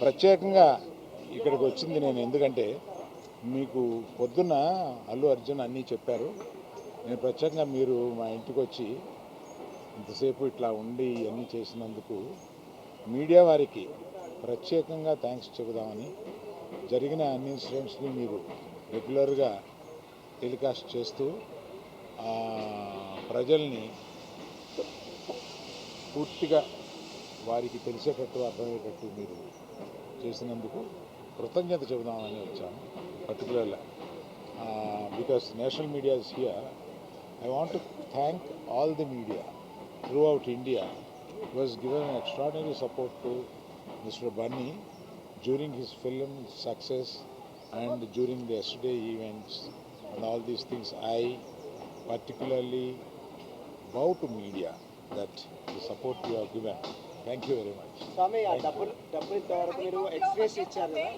ప్రత్యేకంగా ఇక్కడికి వచ్చింది నేను ఎందుకంటే మీకు పొద్దున్న అల్లు అర్జున్ అన్నీ చెప్పారు. నేను ప్రత్యేకంగా మీరు మా ఇంటికి వచ్చి ఇంతసేపు ఇట్లా ఉండి ఇవన్నీ చేసినందుకు మీడియా వారికి ప్రత్యేకంగా థ్యాంక్స్ చెబుదామని, జరిగిన అన్ని ఇన్సిడెంట్స్ని మీరు రెగ్యులర్గా టెలికాస్ట్ చేస్తూ ప్రజల్ని పూర్తిగా వారికి తెలిసేటట్టు అర్థమయ్యేటట్టు మీరు చేసినందుకు కృతజ్ఞత చెబుదామని వచ్చాను. పర్టికులర్గా because national media is here. I want to thank all the media throughout India who has given an extraordinary support to Mr. Bunny during his film success and during the yesterday events and all these things. I particularly bow to media that the support you have given. Thank you very much. స్వామి, డబ్బులు ఇంతవరకు మీరు express ఇచ్చారు కదా.